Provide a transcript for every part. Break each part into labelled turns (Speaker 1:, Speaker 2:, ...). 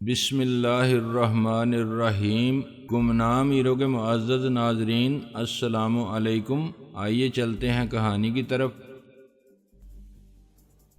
Speaker 1: بسم اللہ الرحمن الرحیم۔ گمنام ہیرو کے معزز ناظرین، السلام علیکم۔ آئیے چلتے ہیں کہانی کی طرف۔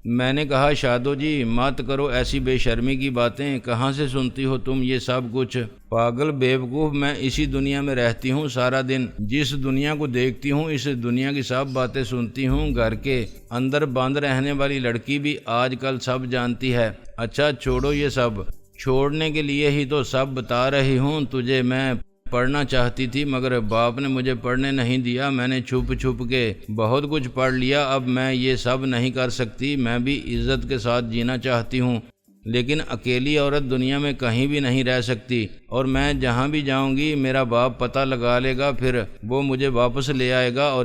Speaker 1: میں نے کہا شادو جی مت کرو ایسی بے شرمی کی باتیں، کہاں سے سنتی ہو تم یہ سب کچھ؟ پاگل بیوقوف، میں اسی دنیا میں رہتی ہوں سارا دن، جس دنیا کو دیکھتی ہوں اس دنیا کی سب باتیں سنتی ہوں۔ گھر کے اندر بند رہنے والی لڑکی بھی آج کل سب جانتی ہے۔ اچھا چھوڑو یہ سب، چھوڑنے کے لیے ہی تو سب بتا رہی ہوں تجھے۔ میں پڑھنا چاہتی تھی مگر باپ نے مجھے پڑھنے نہیں دیا، میں نے چھپ چھپ کے بہت کچھ پڑھ لیا۔ اب میں یہ سب نہیں کر سکتی، میں بھی عزت کے ساتھ جینا چاہتی ہوں، لیکن اکیلی عورت دنیا میں کہیں بھی نہیں رہ سکتی، اور میں جہاں بھی جاؤں گی میرا باپ پتہ لگا لے گا، پھر وہ مجھے واپس لے آئے گا، اور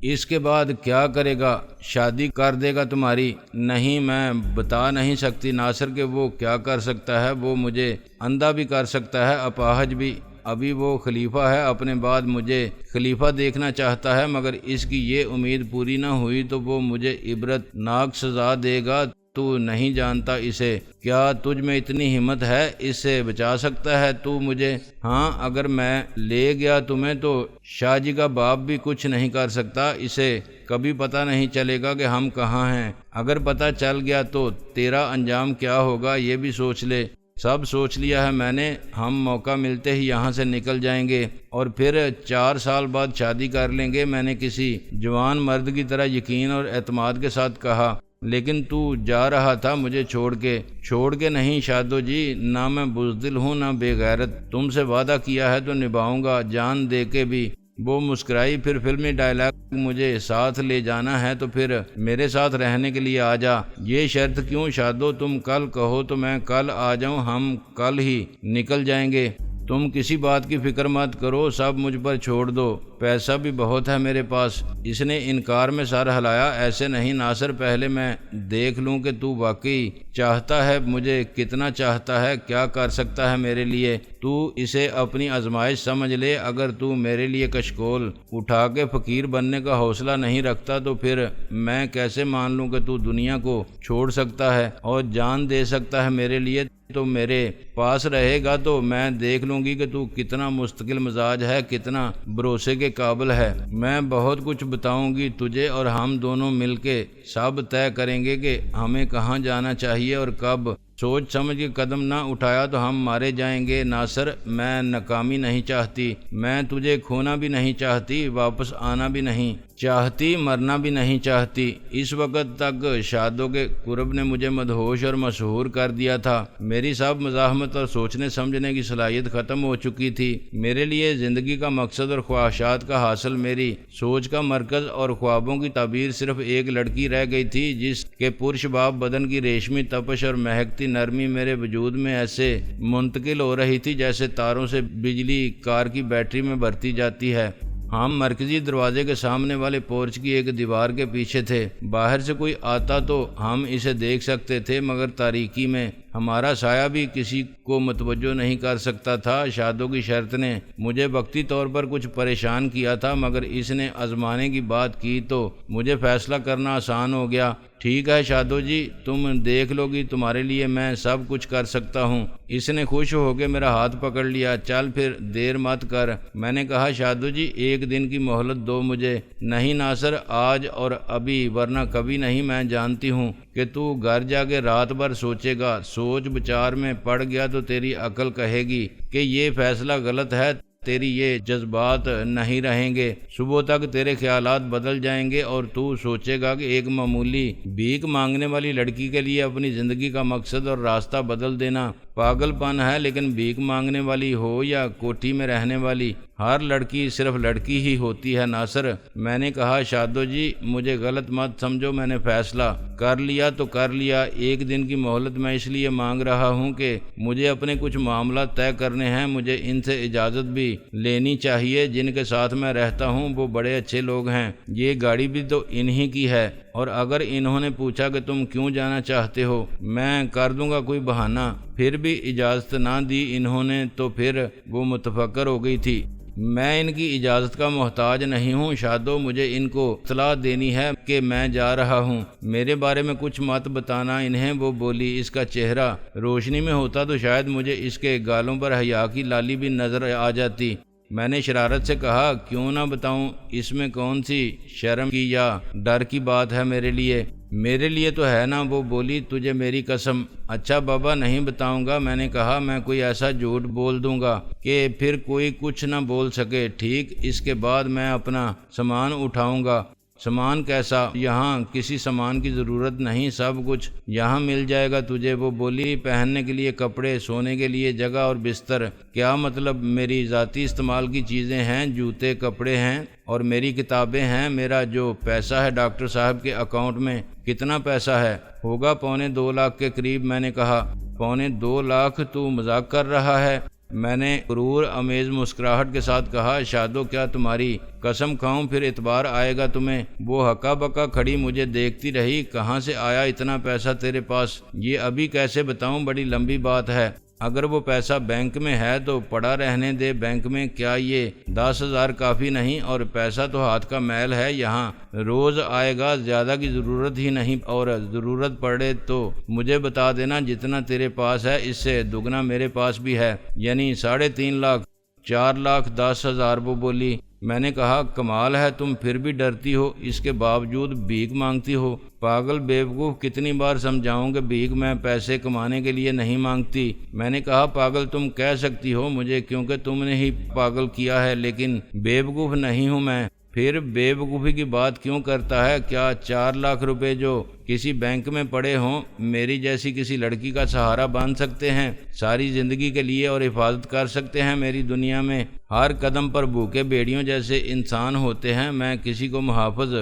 Speaker 1: اس کے بعد کیا کرے گا؟ شادی کر دے گا تمہاری؟ نہیں، میں بتا نہیں سکتی ناصر کہ وہ کیا کر سکتا ہے۔ وہ مجھے اندھا بھی کر سکتا ہے، اپاہج بھی۔ ابھی وہ خلیفہ ہے، اپنے بعد مجھے خلیفہ دیکھنا چاہتا ہے، مگر اس کی یہ امید پوری نہ ہوئی تو وہ مجھے عبرت ناک سزا دے گا۔ تو نہیں جانتا اسے، کیا تجھ میں اتنی ہمت ہے؟ اس سے بچا سکتا ہے تو مجھے؟ ہاں، اگر میں لے گیا تمہیں تو شاہ جی کا باپ بھی کچھ نہیں کر سکتا، اسے کبھی پتہ نہیں چلے گا کہ ہم کہاں ہیں۔ اگر پتہ چل گیا تو تیرا انجام کیا ہوگا یہ بھی سوچ لے۔ سب سوچ لیا ہے میں نے، ہم موقع ملتے ہی یہاں سے نکل جائیں گے اور پھر 4 سال بعد شادی کر لیں گے، میں نے کسی جوان مرد کی طرح یقین اور اعتماد کے ساتھ کہا۔ لیکن تو جا رہا تھا مجھے چھوڑ کے نہیں شادو جی، نہ میں بزدل ہوں نہ بے غیرت، تم سے وعدہ کیا ہے تو نبھاؤں گا، جان دے کے بھی۔ وہ مسکرائی، پھر فلمی ڈائلاگ، مجھے ساتھ لے جانا ہے تو پھر میرے ساتھ رہنے کے لیے آ جا۔ یہ شرط کیوں شادو؟ تم کل کہو تو میں کل آ جاؤں، ہم کل ہی نکل جائیں گے۔ تم کسی بات کی فکر مت کرو، سب مجھ پر چھوڑ دو، پیسہ بھی بہت ہے میرے پاس۔ اس نے انکار میں سر ہلایا۔ ایسے نہیں ناصر، پہلے میں دیکھ لوں کہ تو واقعی چاہتا ہے، مجھے کتنا چاہتا ہے، کیا کر سکتا ہے میرے لیے۔ تو اسے اپنی آزمائش سمجھ لے۔ اگر تو میرے لیے کشکول اٹھا کے فقیر بننے کا حوصلہ نہیں رکھتا تو پھر میں کیسے مان لوں کہ تو دنیا کو چھوڑ سکتا ہے اور جان دے سکتا ہے میرے لیے؟ تو میرے پاس رہے گا تو میں دیکھ لوں گی کہ تو کتنا مستقل مزاج ہے، کتنا بھروسے کے قابل ہے۔ میں بہت کچھ بتاؤں گی تجھے، اور ہم دونوں مل کے سب طے کریں گے کہ ہمیں کہاں جانا چاہیے اور کب۔ سوچ سمجھ کے قدم نہ اٹھایا تو ہم مارے جائیں گے۔ ناصر، میں ناکامی نہیں چاہتی، میں تجھے کھونا بھی نہیں چاہتی، واپس آنا بھی نہیں چاہتی، مرنا بھی نہیں چاہتی۔ اس وقت تک شادو کے قرب نے مجھے مدہوش اور مسحور کر دیا تھا۔ میری سب مزاحمت اور سوچنے سمجھنے کی صلاحیت ختم ہو چکی تھی۔ میرے لیے زندگی کا مقصد اور خواہشات کا حاصل، میری سوچ کا مرکز اور خوابوں کی تعبیر صرف ایک لڑکی رہ گئی تھی، جس کے پرشباب بدن کی ریشمی تپش اور مہکتی نرمی میرے وجود میں ایسے منتقل ہو رہی تھی جیسے تاروں سے بجلی کار کی بیٹری میں بھرتی جاتی ہے۔ ہم مرکزی دروازے کے سامنے والے پورچ کی ایک دیوار کے پیچھے تھے۔ باہر سے کوئی آتا تو ہم اسے دیکھ سکتے تھے، مگر تاریکی میں ہمارا سایہ بھی کسی کو متوجہ نہیں کر سکتا تھا۔ شادو کی شرط نے مجھے وقتی طور پر کچھ پریشان کیا تھا، مگر اس نے آزمانے کی بات کی تو مجھے فیصلہ کرنا آسان ہو گیا۔ ٹھیک ہے شادو جی، تم دیکھ لو گی، تمہارے لیے میں سب کچھ کر سکتا ہوں۔ اس نے خوش ہو کے میرا ہاتھ پکڑ لیا۔ چل پھر دیر مت کر، میں نے کہا۔ شادو جی ایک دن کی مہلت دو مجھے۔ نہیں ناصر، آج اور ابھی، ورنہ کبھی نہیں۔ میں جانتی ہوں کہ تو گھر جا کے رات بھر سوچے گا، سوچ بچار میں پڑ گیا تو تیری عقل کہے گی کہ یہ فیصلہ غلط ہے، تیری یہ جذبات نہیں رہیں گے۔ صبح تک تیرے خیالات بدل جائیں گے اور تو سوچے گا کہ ایک معمولی بھیک مانگنے والی لڑکی کے لیے اپنی زندگی کا مقصد اور راستہ بدل دینا پاگل پن ہے۔ لیکن بھیک مانگنے والی ہو یا کوٹھی میں رہنے والی، ہر لڑکی صرف لڑکی ہی ہوتی ہے ناصر۔ میں نے کہا شادو جی مجھے غلط مت سمجھو، میں نے فیصلہ کر لیا تو کر لیا۔ ایک دن کی مہلت میں اس لیے مانگ رہا ہوں کہ مجھے اپنے کچھ معاملات طے کرنے ہیں، مجھے ان سے اجازت بھی لینی چاہیے۔ جن کے ساتھ میں رہتا ہوں وہ بڑے اچھے لوگ ہیں، یہ گاڑی بھی تو انہی کی ہے، اور اگر انہوں نے پوچھا کہ تم کیوں جانا چاہتے ہو، میں کر دوں گا کوئی بہانہ پھر بھی اجازت نہ دی انہوں نے تو پھر وہ متفکر ہو گئی تھی۔ میں ان کی اجازت کا محتاج نہیں ہوں شادو، مجھے ان کو اطلاع دینی ہے کہ میں جا رہا ہوں، میرے بارے میں کچھ مت بتانا انہیں۔ وہ بولی۔ اس کا چہرہ روشنی میں ہوتا تو شاید مجھے اس کے گالوں پر حیا کی لالی بھی نظر آ جاتی۔ میں نے شرارت سے کہا، کیوں نہ بتاؤں، اس میں کون سی شرم کی یا ڈر کی بات ہے میرے لیے؟ میرے لیے تو ہے نا۔ وہ بولی، تجھے میری قسم۔ اچھا بابا، نہیں بتاؤں گا۔ میں نے کہا، میں کوئی ایسا جھوٹ بول دوں گا کہ پھر کوئی کچھ نہ بول سکے، ٹھیک؟ اس کے بعد میں اپنا سامان اٹھاؤں گا۔ سامان کیسا؟ یہاں کسی سامان کی ضرورت نہیں، سب کچھ یہاں مل جائے گا تجھے۔ وہ بولی، پہننے کے لیے کپڑے، سونے کے لیے جگہ اور بستر۔ کیا مطلب؟ میری ذاتی استعمال کی چیزیں ہیں، جوتے، کپڑے ہیں اور میری کتابیں ہیں۔ میرا جو پیسہ ہے ڈاکٹر صاحب کے اکاؤنٹ میں، کتنا پیسہ ہے؟ ہوگا 2.25 لاکھ کے قریب۔ میں نے کہا، 2.25 لاکھ؟ تو مذاق کر رہا ہے؟ میں نے غرور آمیز مسکراہٹ کے ساتھ کہا، شادو کیا تمہاری قسم کھاؤں پھر اعتبار آئے گا تمہیں؟ وہ ہکا بکا کھڑی مجھے دیکھتی رہی۔ کہاں سے آیا اتنا پیسہ تیرے پاس؟ یہ ابھی کیسے بتاؤں، بڑی لمبی بات ہے۔ اگر وہ پیسہ بینک میں ہے تو پڑا رہنے دے بینک میں۔ کیا یہ 10,000 کافی نہیں؟ اور پیسہ تو ہاتھ کا میل ہے، یہاں روز آئے گا، زیادہ کی ضرورت ہی نہیں، اور ضرورت پڑے تو مجھے بتا دینا۔ جتنا تیرے پاس ہے اس سے دگنا میرے پاس بھی ہے، یعنی 3.5 لاکھ، 4,10,000۔ وہ بولی۔ میں نے کہا، کمال ہے، تم پھر بھی ڈرتی ہو، اس کے باوجود بھیک مانگتی ہو۔ پاگل بیوقوف، کتنی بار سمجھاؤں کہ بھیک میں پیسے کمانے کے لیے نہیں مانگتی؟ میں نے کہا، پاگل تم کہہ سکتی ہو مجھے کیونکہ تم نے ہی پاگل کیا ہے، لیکن بیوقوف نہیں ہوں میں۔ پھر بے وقوفی کی بات کیوں کرتا ہے؟ کیا 4 لاکھ روپے جو کسی بینک میں پڑے ہوں میری جیسی کسی لڑکی کا سہارا بن سکتے ہیں ساری زندگی کے لیے، اور حفاظت کر سکتے ہیں میری دنیا میں؟ ہر قدم پر بھوکے بھیڑیوں جیسے انسان ہوتے ہیں، میں کسی کو محافظ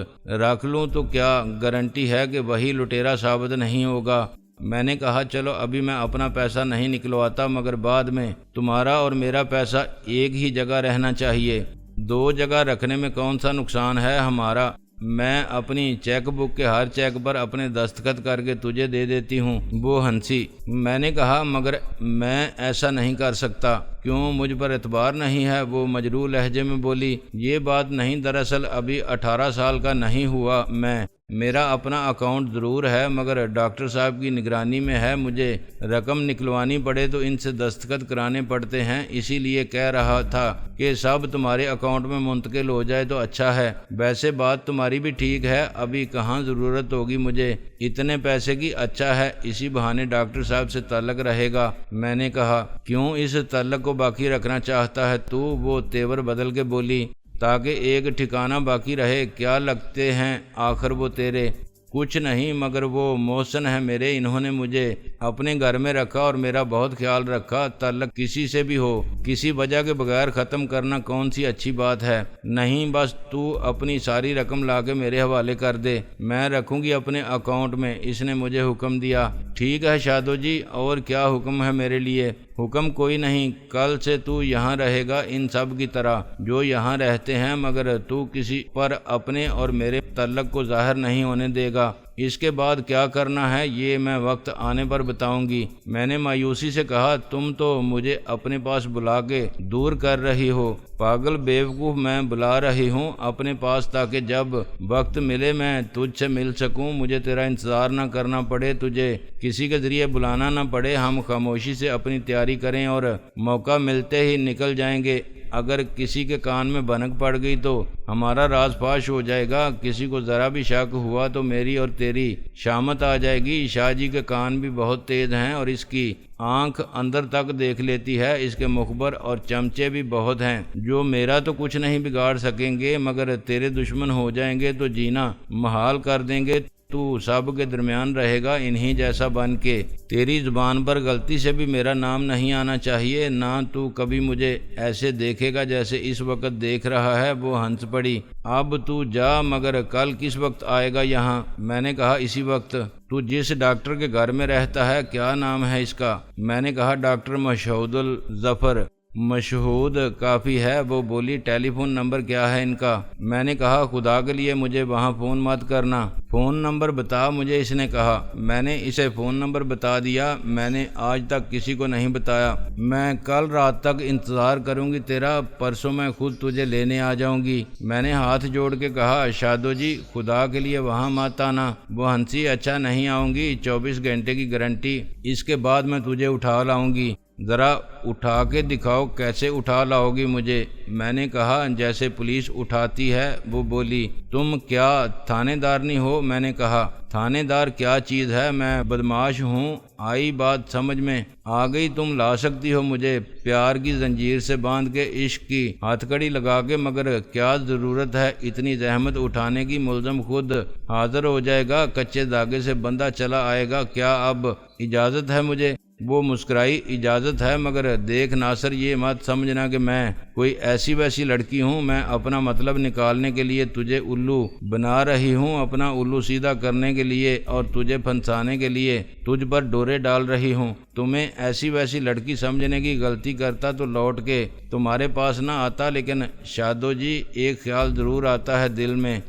Speaker 1: رکھ لوں تو کیا گارنٹی ہے کہ وہی لٹیرا ثابت نہیں ہوگا؟ میں نے کہا، چلو ابھی میں اپنا پیسہ نہیں نکلواتا، مگر بعد میں تمہارا اور میرا پیسہ ایک ہی جگہ رہنا چاہیے۔ 2 جگہ رکھنے میں کون سا نقصان ہے ہمارا؟ میں اپنی چیک بک کے ہر چیک پر اپنے دستخط کر کے تجھے دے دیتی ہوں۔ وہ ہنسی۔ میں نے کہا، مگر میں ایسا نہیں کر سکتا۔ کیوں، مجھ پر اعتبار نہیں ہے؟ وہ مجروح لہجے میں بولی۔ یہ بات نہیں، دراصل ابھی 18 سال کا نہیں ہوا میں۔ میرا اپنا اکاؤنٹ ضرور ہے مگر ڈاکٹر صاحب کی نگرانی میں ہے، مجھے رقم نکلوانی پڑے تو ان سے دستخط کرانے پڑتے ہیں، اسی لیے کہہ رہا تھا کہ سب تمہارے اکاؤنٹ میں منتقل ہو جائے تو اچھا ہے۔ ویسے بات تمہاری بھی ٹھیک ہے، ابھی کہاں ضرورت ہوگی مجھے اتنے پیسے کی۔ اچھا ہے، اسی بہانے ڈاکٹر صاحب سے تعلق رہے گا۔ میں نے کہا، کیوں اس تعلق کو باقی رکھنا چاہتا ہے تو؟ وہ تیور بدل کے بولی، تاکہ ایک ٹھکانہ باقی رہے۔ کیا لگتے ہیں آخر وہ تیرے؟ کچھ نہیں، مگر وہ محسن ہے میرے، انہوں نے مجھے اپنے گھر میں رکھا اور میرا بہت خیال رکھا۔ تعلق کسی سے بھی ہو، کسی وجہ کے بغیر ختم کرنا کون سی اچھی بات ہے؟ نہیں، بس تو اپنی ساری رقم لا کے میرے حوالے کر دے، میں رکھوں گی اپنے اکاؤنٹ میں، اس نے مجھے حکم دیا۔ ٹھیک ہے شادو جی، اور کیا حکم ہے میرے لیے؟ حکم کوئی نہیں، کل سے تو یہاں رہے گا ان سب کی طرح جو یہاں رہتے ہیں، مگر تو کسی پر اپنے اور میرے تعلق کو ظاہر نہیں ہونے دے گا۔ اس کے بعد کیا کرنا ہے یہ میں وقت آنے پر بتاؤں گی۔ میں نے مایوسی سے کہا، تم تو مجھے اپنے پاس بلا کے دور کر رہی ہو۔ پاگل بیوقوف، میں بلا رہی ہوں اپنے پاس تاکہ جب وقت ملے میں تجھ سے مل سکوں، مجھے تیرا انتظار نہ کرنا پڑے، تجھے کسی کے ذریعے بلانا نہ پڑے، ہم خاموشی سے اپنی تیاری کریں اور موقع ملتے ہی نکل جائیں گے۔ اگر کسی کے کان میں بھنک پڑ گئی تو ہمارا راز فاش ہو جائے گا، کسی کو ذرا بھی شک ہوا تو میری اور تیری شامت آ جائے گی۔ شاہ جی کے کان بھی بہت تیز ہیں اور اس کی آنکھ اندر تک دیکھ لیتی ہے، اس کے مخبر اور چمچے بھی بہت ہیں جو میرا تو کچھ نہیں بگاڑ سکیں گے، مگر تیرے دشمن ہو جائیں گے تو جینا محال کر دیں گے۔ تو سب کے درمیان رہے گا انہی جیسا بن کے۔ تیری زبان پر غلطی سے بھی میرا نام نہیں آنا چاہیے، نہ تو کبھی مجھے ایسے دیکھے گا جیسے اس وقت دیکھ رہا ہے۔ وہ ہنس پڑی۔ اب تو جا، مگر کل کس وقت آئے گا یہاں؟ میں نے کہا، اسی وقت۔ تو جس ڈاکٹر کے گھر میں رہتا ہے، کیا نام ہے اس کا؟ میں نے کہا، ڈاکٹر مشہود الظفر۔ مشہود کافی ہے۔ وہ بولی ٹیلی فون نمبر کیا ہے ان کا؟ میں نے کہا خدا کے لیے مجھے وہاں فون مت کرنا، فون نمبر بتا مجھے، اس نے کہا۔ میں نے اسے فون نمبر بتا دیا، میں نے آج تک کسی کو نہیں بتایا۔ میں کل رات تک انتظار کروں گی تیرا، پرسوں میں خود تجھے لینے آ جاؤں گی۔ میں نے ہاتھ جوڑ کے کہا شادو جی خدا کے لیے وہاں مت آنا۔ وہ ہنسی، اچھا نہیں آؤں گی، 24 گھنٹے کی گارنٹی، اس کے بعد میں تجھے اٹھا لاؤں گی۔ ذرا اٹھا کے دکھاؤ کیسے اٹھا لاؤ گی مجھے؟ میں نے کہا جیسے پولیس اٹھاتی ہے۔ وہ بولی تم کیا تھانے دار نہیں ہو؟ میں نے کہا تھانے دار کیا چیز ہے، میں بدمعاش ہوں۔ آئی بات سمجھ میں آ گئی، تم لا سکتی ہو مجھے پیار کی زنجیر سے باندھ کے، عشق کی ہتھ کڑی لگا کے، مگر کیا ضرورت ہے اتنی زحمت اٹھانے کی؟ ملزم خود حاضر ہو جائے گا، کچے دھاگے سے بندہ چلا آئے گا، کیا اب اجازت ہے مجھے؟ وہ مسکرائی، اجازت ہے، مگر دیکھ ناصر یہ مت سمجھنا کہ میں کوئی ایسی ویسی لڑکی ہوں، میں اپنا مطلب نکالنے کے لیے تجھے الو بنا رہی ہوں، اپنا الو سیدھا کرنے کے لیے اور تجھے پھنسانے کے لیے تجھ پر ڈورے ڈال رہی ہوں۔ تمہیں ایسی ویسی لڑکی سمجھنے کی غلطی کرتا تو لوٹ کے تمہارے پاس نہ آتا، لیکن شادو جی ایک خیال ضرور آتا ہے دل میں،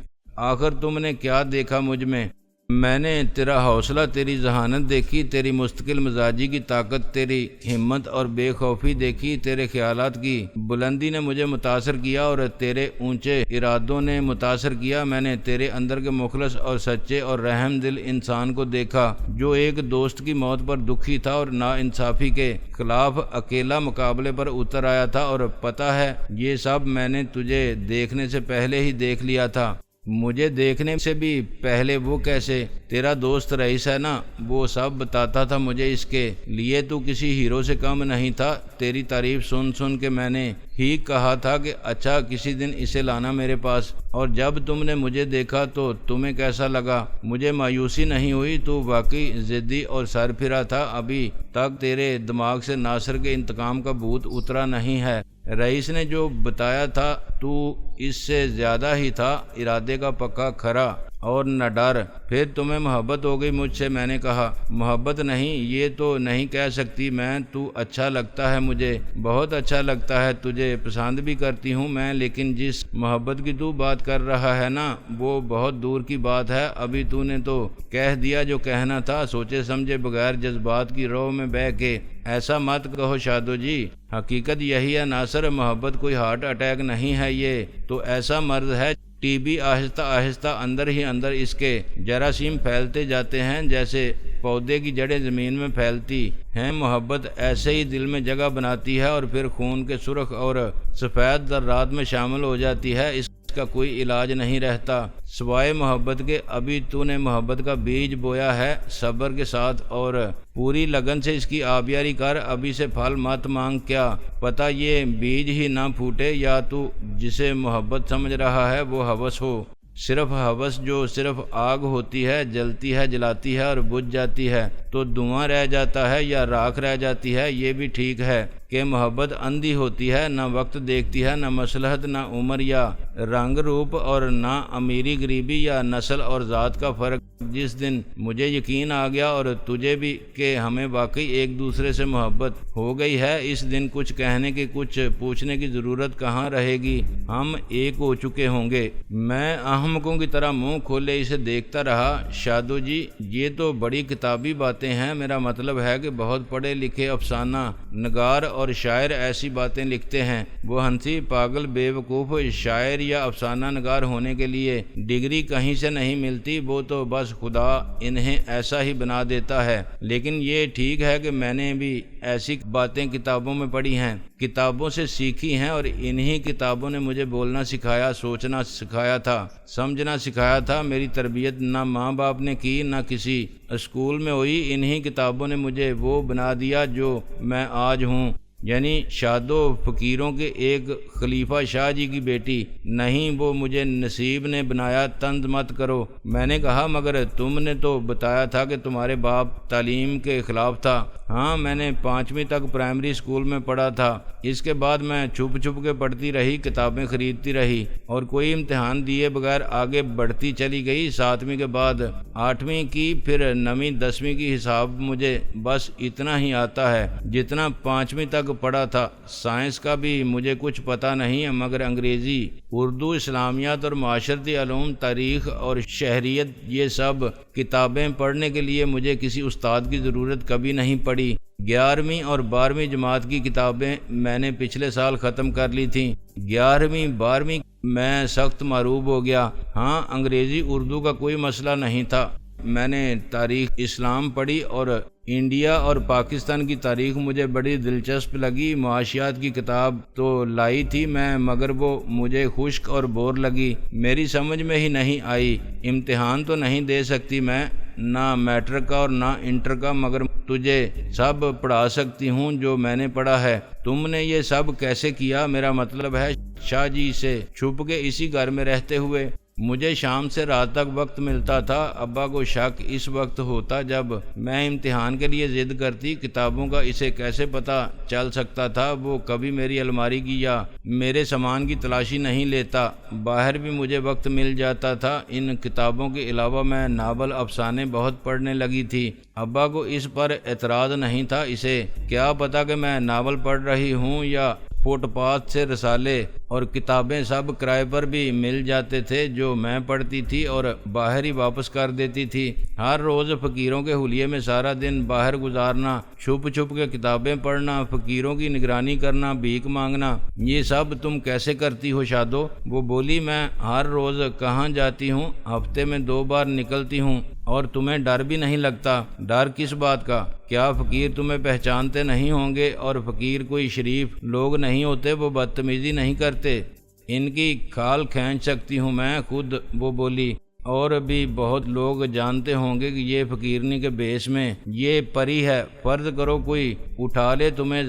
Speaker 1: آخر تم نے کیا دیکھا مجھ میں؟ میں نے تیرا حوصلہ، تیری ذہانت دیکھی، تیری مستقل مزاجی کی طاقت، تیری ہمت اور بے خوفی دیکھی، تیرے خیالات کی بلندی نے مجھے متاثر کیا اور تیرے اونچے ارادوں نے متاثر کیا۔ میں نے تیرے اندر کے مخلص اور سچے اور رحم دل انسان کو دیکھا، جو ایک دوست کی موت پر دکھی تھا اور ناانصافی کے خلاف اکیلا مقابلے پر اتر آیا تھا۔ اور پتہ ہے یہ سب میں نے تجھے دیکھنے سے پہلے ہی دیکھ لیا تھا۔ مجھے دیکھنے سے بھی پہلے وہ کیسے؟ تیرا دوست رئیس ہے نا، وہ سب بتاتا تھا مجھے، اس کے لیے تو کسی ہیرو سے کم نہیں تھا۔ تیری تعریف سن سن کے میں نے ہی کہا تھا کہ اچھا کسی دن اسے لانا میرے پاس۔ اور جب تم نے مجھے دیکھا تو تمہیں کیسا لگا؟ مجھے مایوسی نہیں ہوئی؟ تو واقعی ضدی اور سر پھرا تھا، ابھی تک تیرے دماغ سے ناصر کے انتقام کا بھوت اترا نہیں ہے۔ رئیس نے جو بتایا تھا تو اس سے زیادہ ہی تھا، ارادے کا پکا کھرا اور نہ ڈر۔ پھر تمہیں محبت ہو گئی مجھ سے؟ میں نے کہا محبت نہیں، یہ تو نہیں کہہ سکتی میں، تو اچھا لگتا ہے مجھے، بہت اچھا لگتا ہے، تجھے پسند بھی کرتی ہوں میں، لیکن جس محبت کی تو بات کر رہا ہے نا وہ بہت دور کی بات ہے۔ ابھی تو نے تو کہہ دیا جو کہنا تھا، سوچے سمجھے بغیر جذبات کی رو میں بہہ کے۔ ایسا مت کہو شادو جی، حقیقت یہی ہے ناصر، محبت کوئی ہارٹ اٹیک نہیں ہے، یہ تو ایسا مرض ہے، ٹی بی آہستہ آہستہ اندر ہی اندر اس کے جراثیم پھیلتے جاتے ہیں، جیسے پودے کی جڑیں زمین میں پھیلتی ہیں۔ محبت ایسے ہی دل میں جگہ بناتی ہے اور پھر خون کے سرخ اور سفید ذرات میں شامل ہو جاتی ہے، اس کا کوئی علاج نہیں رہتا سوائے محبت کے۔ ابھی تو نے محبت کا بیج بویا ہے، صبر کے ساتھ اور پوری لگن سے اس کی آبیاری کر، ابھی سے پھل مت مانگ، کیا پتہ یہ بیج ہی نہ پھوٹے، یا تو جسے محبت سمجھ رہا ہے وہ ہوس ہو، صرف ہوس جو صرف آگ ہوتی ہے، جلتی ہے، جلاتی ہے اور بجھ جاتی ہے تو دھواں رہ جاتا ہے یا راکھ رہ جاتی ہے۔ یہ بھی ٹھیک ہے کہ محبت اندھی ہوتی ہے، نہ وقت دیکھتی ہے، نہ مصلحت، نہ عمر یا رنگ روپ، اور نہ امیری غریبی یا نسل اور ذات کا فرق۔ جس دن مجھے یقین آ گیا اور تجھے بھی کہ ہمیں واقعی ایک دوسرے سے محبت ہو گئی ہے، اس دن کچھ کہنے کی، کچھ پوچھنے کی ضرورت کہاں رہے گی، ہم ایک ہو چکے ہوں گے۔ میں احمقوں کی طرح منہ کھولے اسے دیکھتا رہا۔ شادو جی یہ تو بڑی کتابی باتیں ہیں، میرا مطلب ہے کہ بہت پڑھے لکھے افسانہ نگار اور شاعر ایسی باتیں لکھتے ہیں۔ وہ ہنسی، پاگل بے وقوف، شاعر یا افسانہ نگار ہونے کے لیے ڈگری کہیں سے نہیں ملتی، وہ تو بس خدا انہیں ایسا ہی بنا دیتا ہے۔ لیکن یہ ٹھیک ہے کہ میں نے بھی ایسی باتیں کتابوں میں پڑھی ہیں، کتابوں سے سیکھی ہیں، اور انہی کتابوں نے مجھے بولنا سکھایا، سوچنا سکھایا تھا، سمجھنا سکھایا تھا۔ میری تربیت نہ ماں باپ نے کی، نہ کسی اسکول میں ہوئی، انہی کتابوں نے مجھے وہ بنا دیا جو میں آج ہوں۔ یعنی شادو فقیروں کے ایک خلیفہ شاہ جی کی بیٹی نہیں، وہ مجھے نصیب نے بنایا، طنز مت کرو۔ میں نے کہا مگر تم نے تو بتایا تھا کہ تمہارے باپ تعلیم کے خلاف تھا۔ ہاں میں نے 5ویں تک پرائمری اسکول میں پڑھا تھا، اس کے بعد میں چھپ چھپ کے پڑھتی رہی، کتابیں خریدتی رہی اور کوئی امتحان دیے بغیر آگے بڑھتی چلی گئی۔ 7ویں کے بعد 8ویں کی، پھر 9ویں 10ویں کی حساب مجھے بس اتنا ہی آتا ہے جتنا 5ویں تک پڑھا تھا، سائنس کا بھی مجھے کچھ پتہ نہیں ہے، مگر انگریزی، اردو، اسلامیات اور معاشرتی علوم، تاریخ اور شہریت، یہ سب کتابیں پڑھنے کے لیے مجھے کسی استاد کی ضرورت کبھی نہیں پڑی۔ 11ویں اور 12ویں جماعت کی کتابیں میں نے پچھلے سال ختم کر لی تھیں۔ 11ویں 12ویں میں سخت معروب ہو گیا۔ ہاں، انگریزی اردو کا کوئی مسئلہ نہیں تھا۔ میں نے تاریخ اسلام پڑھی اور انڈیا اور پاکستان کی تاریخ مجھے بڑی دلچسپ لگی۔ معاشیات کی کتاب تو لائی تھی میں، مگر وہ مجھے خشک اور بور لگی، میری سمجھ میں ہی نہیں آئی۔ امتحان تو نہیں دے سکتی میں، نہ میٹرک کا اور نہ انٹر کا، مگر تجھے سب پڑھا سکتی ہوں جو میں نے پڑھا ہے۔ تم نے یہ سب کیسے کیا؟ میرا مطلب ہے شاہ جی سے چھپ کے اسی گھر میں رہتے ہوئے۔ مجھے شام سے رات تک وقت ملتا تھا۔ ابا کو شک اس وقت ہوتا جب میں امتحان کے لیے ضد کرتی، کتابوں کا اسے کیسے پتہ چل سکتا تھا؟ وہ کبھی میری الماری کی یا میرے سامان کی تلاشی نہیں لیتا۔ باہر بھی مجھے وقت مل جاتا تھا۔ ان کتابوں کے علاوہ میں ناول، افسانے بہت پڑھنے لگی تھی۔ ابا کو اس پر اعتراض نہیں تھا، اسے کیا پتا کہ میں ناول پڑھ رہی ہوں یا فٹ پاتھ سے رسالے اور کتابیں سب کرائے پر بھی مل جاتے تھے جو میں پڑھتی تھی اور باہر ہی واپس کر دیتی تھی۔ ہر روز فقیروں کے حلیے میں سارا دن باہر گزارنا، چھپ چھپ کے کتابیں پڑھنا، فقیروں کی نگرانی کرنا، بھیک مانگنا، یہ سب تم کیسے کرتی ہو شادو؟ وہ بولی، میں ہر روز کہاں جاتی ہوں، ہفتے میں 2 بار نکلتی ہوں، اور تمہیں ڈر بھی نہیں لگتا؟ ڈر کس بات کا؟ کیا فقیر تمہیں پہچانتے نہیں ہوں گے؟ اور فقیر کوئی شریف لوگ نہیں ہوتے، وہ بدتمیزی نہیں کرتے، ان کی کھال کھینچ سکتی ہوں میں خود، وہ بولی۔ اور بھی بہت لوگ جانتے ہوں گے کہ یہ فقیرنی کے بیس میں یہ پری ہے۔ فرض کرو کوئی اٹھا لے تمہیں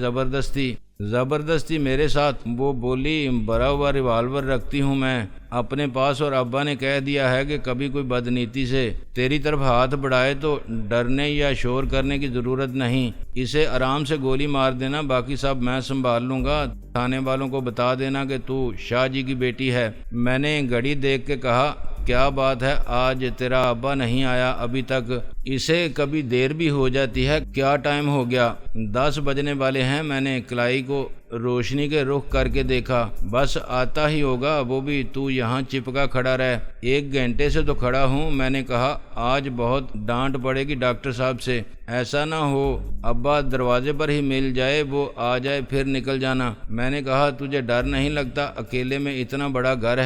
Speaker 1: زبردستی میرے ساتھ، وہ بولی، بھرا ہوا ریوالور رکھتی ہوں میں اپنے پاس، اور ابا نے کہہ دیا ہے کہ کبھی کوئی بدنیتی سے تیری طرف ہاتھ بڑھائے تو ڈرنے یا شور کرنے کی ضرورت نہیں، اسے آرام سے گولی مار دینا، باقی سب میں سنبھال لوں گا۔ تھانے والوں کو بتا دینا کہ تو شاہ جی کی بیٹی ہے۔ میں نے گھڑی دیکھ کے کہا، کیا بات ہے، آج تیرا ابا نہیں آیا ابھی تک؟ اسے کبھی دیر بھی ہو جاتی ہے۔ کیا ٹائم ہو گیا؟ 10 بجنے والے ہیں۔ میں نے کلائی کو روشنی کے رخ کر کے دیکھا، بس آتا ہی ہوگا، وہ بھی تو یہاں چپکا کھڑا رہ، 1 گھنٹے سے تو کھڑا ہوں۔ میں نے کہا، آج بہت ڈانٹ پڑے گی ڈاکٹر صاحب سے، ایسا نہ ہو ابا دروازے پر ہی مل جائے، وہ آ جائے پھر نکل جانا۔ میں نے کہا، تجھے ڈر نہیں لگتا؟ اکیلے میں اتنا بڑا گھر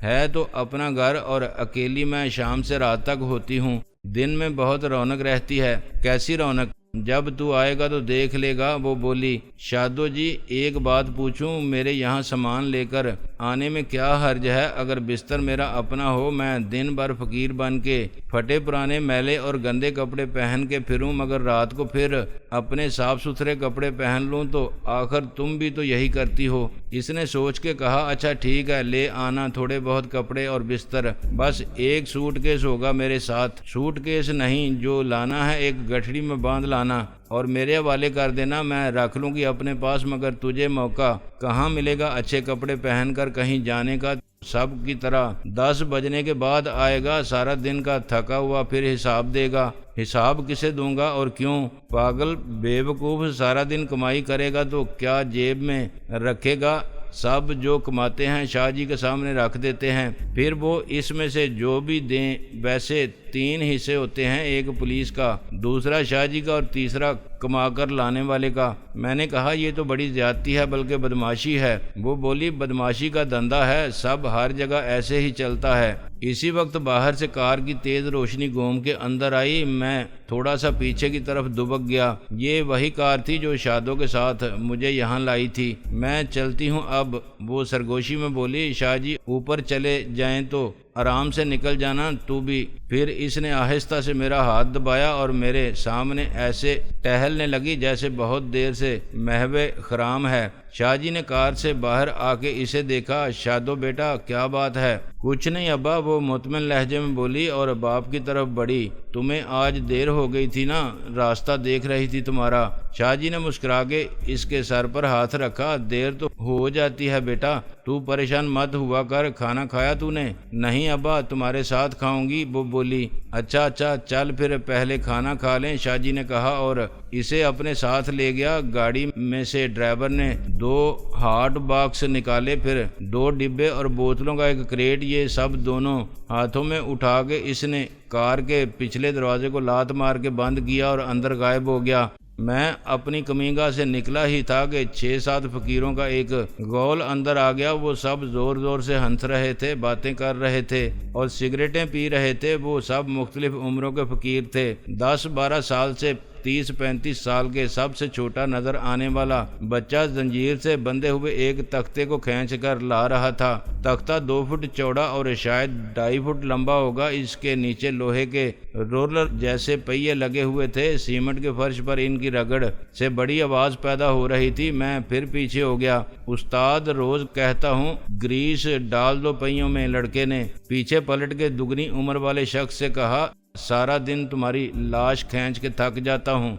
Speaker 1: ہے تو اپنا گھر، اور اکیلی میں شام سے رات تک ہوتی ہوں، دن میں بہت رونق رہتی ہے۔ کیسی رونق؟ جب تو آئے گا تو دیکھ لے گا، وہ بولی۔ شادو جی، ایک بات پوچھوں، میرے یہاں سامان لے کر آنے میں کیا حرج ہے؟ اگر بستر میرا اپنا ہو، میں دن بھر فقیر بن کے پھٹے پرانے میلے اور گندے کپڑے پہن کے پھروں، مگر رات کو پھر اپنے صاف ستھرے کپڑے پہن لوں، تو آخر تم بھی تو یہی کرتی ہو۔ اس نے سوچ کے کہا، اچھا ٹھیک ہے، لے آنا تھوڑے بہت کپڑے اور بستر، بس 1 سوٹ کیس ہوگا میرے ساتھ۔ سوٹ کیس نہیں، جو لانا ہے ایک گٹھڑی میں باندھ لانا اور میرے حوالے کر دینا، میں رکھ لوں گی اپنے پاس، مگر تجھے موقع کہاں ملے گا اچھے کپڑے پہن کر کہیں جانے کا؟ سب کی طرح 10 بجنے کے بعد آئے گا، سارا دن کا تھکا ہوا، پھر حساب دے گا۔ حساب کسے دوں گا اور کیوں؟ پاگل بے وقوف، سارا دن کمائی کرے گا تو کیا جیب میں رکھے گا؟ سب جو کماتے ہیں شاہ جی کے سامنے رکھ دیتے ہیں، پھر وہ اس میں سے جو بھی دیں، ویسے 3 حصے ہوتے ہیں، ایک پولیس کا، دوسرا شاہ جی کا، اور تیسرا کما کر لانے والے کا۔ میں نے کہا، یہ تو بڑی زیادتی ہے، بلکہ بدماشی ہے۔ وہ بولی، بدماشی کا دھندا ہے، سب ہر جگہ ایسے ہی چلتا ہے۔ اسی وقت باہر سے کار کی تیز روشنی گھوم کے اندر آئی، میں تھوڑا سا پیچھے کی طرف دبک گیا۔ یہ وہی کار تھی جو شادو کے ساتھ مجھے یہاں لائی تھی۔ میں چلتی ہوں اب، وہ سرگوشی میں بولی۔ شاہ جی اوپر چلے جائیں تو آرام سے نکل جانا تو بھی۔ پھر اس نے آہستہ سے میرا ہاتھ دبایا اور میرے سامنے ایسے ٹہلنے لگی جیسے بہت دیر سے محو خرام ہے۔ شاہ جی نے کار سے باہر آ کے اسے دیکھا۔ شادو بیٹا، کیا بات ہے؟ کچھ نہیں ابا، وہ مطمئن لہجے میں بولی اور باپ کی طرف بڑھی۔ تمہیں آج دیر ہو گئی تھی نا، راستہ دیکھ رہی تھی تمہارا۔ شاہ جی نے مسکرا کے اس کے سر پر ہاتھ رکھا۔ دیر تو ہو جاتی ہے بیٹا، تو پریشان مت ہوا کر۔ کھانا کھایا تو نے؟ نہیں ابا، تمہارے ساتھ کھاؤں گی، وہ بولی۔ اچھا چل پھر پہلے کھانا کھا لیں، شاہ جی نے کہا اور اسے اپنے ساتھ لے گیا۔ گاڑی میں سے ڈرائیور نے 2 ہاٹ باکس نکالے، پھر 2 ڈبے اور بوتلوں کا ایک کریٹ، یہ سب دونوں ہاتھوں میں اٹھا کے اس نے کار کے پچھلے دروازے کو لات مار کے بند کیا اور اندر غائب ہو گیا۔ میں اپنی کمینگاہ سے نکلا ہی تھا کہ 6-7 فقیروں کا ایک گول اندر آ گیا۔ وہ سب زور زور سے ہنس رہے تھے، باتیں کر رہے تھے اور سگریٹیں پی رہے تھے۔ وہ سب مختلف عمروں کے فقیر تھے، 10-12 سال سے 30-35 سال کے۔ سب سے چھوٹا نظر آنے والا بچہ زنجیر سے بندھے ہوئے ایک تختے کو کھینچ کر لا رہا تھا۔ تختہ 2 فٹ چوڑا اور شاید 2.5 فٹ لمبا ہوگا۔ اس کے نیچے لوہے کے رولر جیسے پہیے لگے ہوئے تھے۔ سیمنٹ کے فرش پر ان کی رگڑ سے بڑی آواز پیدا ہو رہی تھی۔ میں پھر پیچھے ہو گیا۔ استاد روز کہتا ہوں گریس ڈال دو پہیوں میں، لڑکے نے پیچھے پلٹ کے دگنی عمر والے شخص سے کہا۔ سارا دن تمہاری لاش کھینچ کے تھک جاتا ہوں۔